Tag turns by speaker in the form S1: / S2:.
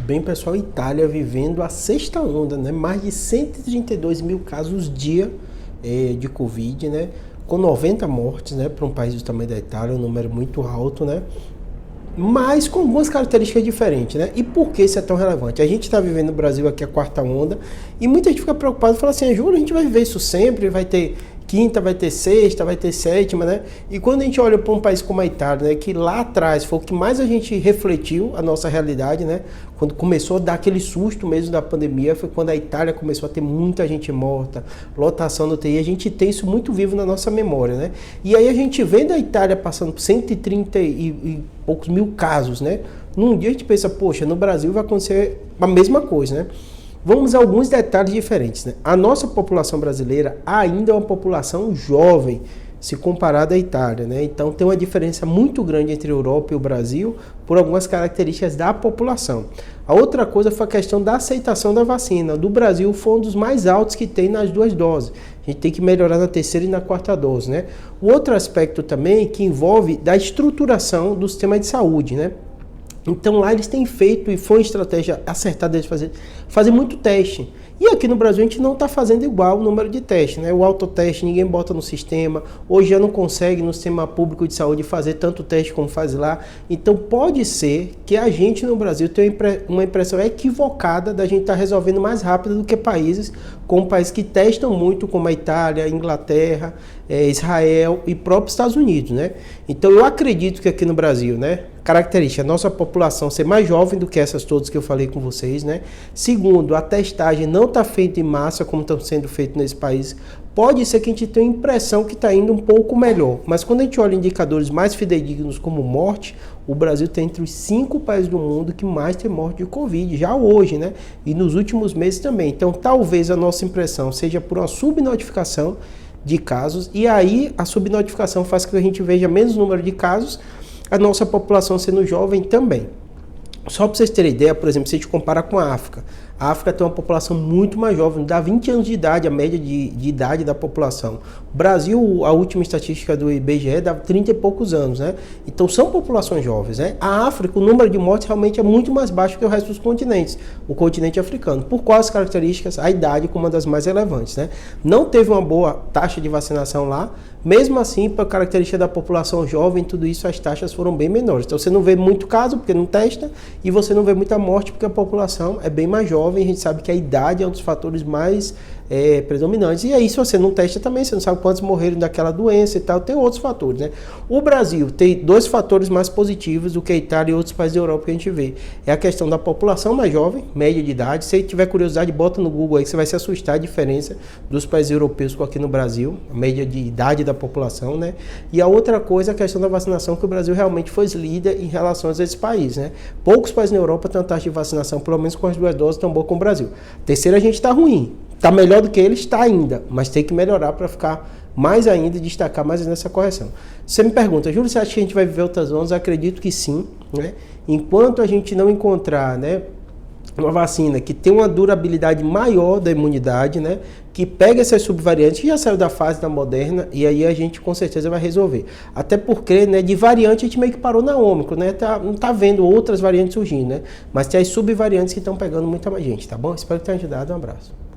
S1: Bem, pessoal, Itália vivendo a sexta onda, né? Mais de 132 mil casos dia de Covid, né? Com 90 mortes, né? Para um país do tamanho da Itália, um número muito alto, né? Mas com algumas características diferentes, né? E por que isso é tão relevante? A gente está vivendo no Brasil aqui a quarta onda e muita gente fica preocupada e fala assim, Júlio, a gente vai viver isso sempre, vai ter quinta, vai ter sexta, vai ter sétima, né? E quando a gente olha para um país como a Itália, né, que lá atrás foi o que mais a gente refletiu a nossa realidade, né? Quando começou a dar aquele susto mesmo da pandemia, foi quando a Itália começou a ter muita gente morta, lotação no UTI, a gente tem isso muito vivo na nossa memória, né? E aí a gente vendo a Itália passando por 130 e poucos mil casos, né? Num dia a gente pensa, poxa, no Brasil vai acontecer a mesma coisa, né? Vamos a alguns detalhes diferentes, né? A nossa população brasileira ainda é uma população jovem, se comparada à Itália, né? Então tem uma diferença muito grande entre a Europa e o Brasil por algumas características da população. A outra coisa foi a questão da aceitação da vacina. Do Brasil foi um dos mais altos que tem nas duas doses. A gente tem que melhorar na terceira e na quarta dose, né? O outro aspecto também que envolve da estruturação do sistema de saúde, né? Então lá eles têm feito, e foi uma estratégia acertada de fazer muito teste. E aqui no Brasil a gente não está fazendo igual o número de testes, né? O autoteste ninguém bota no sistema, hoje já não consegue no sistema público de saúde fazer tanto teste como faz lá. Então pode ser que a gente no Brasil tenha uma impressão equivocada da gente estar resolvendo mais rápido do que países como países que testam muito, como a Itália, a Inglaterra, Israel e próprios Estados Unidos, né? Então eu acredito que aqui no Brasil, né? Característica, a nossa população ser mais jovem do que essas todas que eu falei com vocês, né? Segundo, a testagem não está feita em massa como está sendo feito nesse país. Pode ser que a gente tenha a impressão que está indo um pouco melhor, mas quando a gente olha indicadores mais fidedignos como morte, o Brasil está entre os 5 países do mundo que mais tem morte de Covid, já hoje, né? E nos últimos meses também. Então, talvez a nossa impressão seja por uma subnotificação de casos, e aí a subnotificação faz com que a gente veja menos número de casos, a nossa população sendo jovem também. Só para vocês terem ideia, por exemplo, se a gente compara com a África tem uma população muito mais jovem, dá 20 anos de idade, a média de idade da população. O Brasil, a última estatística do IBGE, dá 30 e poucos anos, né? Então são populações jovens, né? A África, o número de mortes realmente é muito mais baixo que o resto dos continentes, o continente africano. Por quais características? A idade como uma das mais relevantes, né? Não teve uma boa taxa de vacinação lá, mesmo assim, por característica da população jovem, tudo isso, as taxas foram bem menores. Então você não vê muito caso, porque não testa, e você não vê muita morte, porque a população é bem mais jovem, a gente sabe que a idade é um dos fatores mais predominantes. E aí, se você não testa também, você não sabe quantos morreram daquela doença e tal, tem outros fatores, né? O Brasil tem dois fatores mais positivos do que a Itália e outros países da Europa que a gente vê. É a questão da população mais jovem, média de idade. Se tiver curiosidade, bota no Google aí que você vai se assustar a diferença dos países europeus com aqui no Brasil, a média de idade da população, né? E a outra coisa é a questão da vacinação, que o Brasil realmente foi líder em relação a esses países, né? Poucos países na Europa têm uma taxa de vacinação, pelo menos com as duas doses, tão boa como o Brasil. Terceira, a gente está ruim. Está melhor do que ele, está ainda, mas tem que melhorar para ficar mais ainda e destacar mais nessa correção. Você me pergunta, Júlio, você acha que a gente vai viver outras ondas? Eu acredito que sim, né? Enquanto a gente não encontrar, né, uma vacina que tem uma durabilidade maior da imunidade, né, que pega essas subvariantes, que já saiu da fase da Moderna, e aí a gente com certeza vai resolver. Até porque, né, de variante a gente meio que parou na Ômicron, né, não tá vendo outras variantes surgindo, né, mas tem as subvariantes que estão pegando muita mais gente, tá bom? Espero que tenha ajudado, um abraço.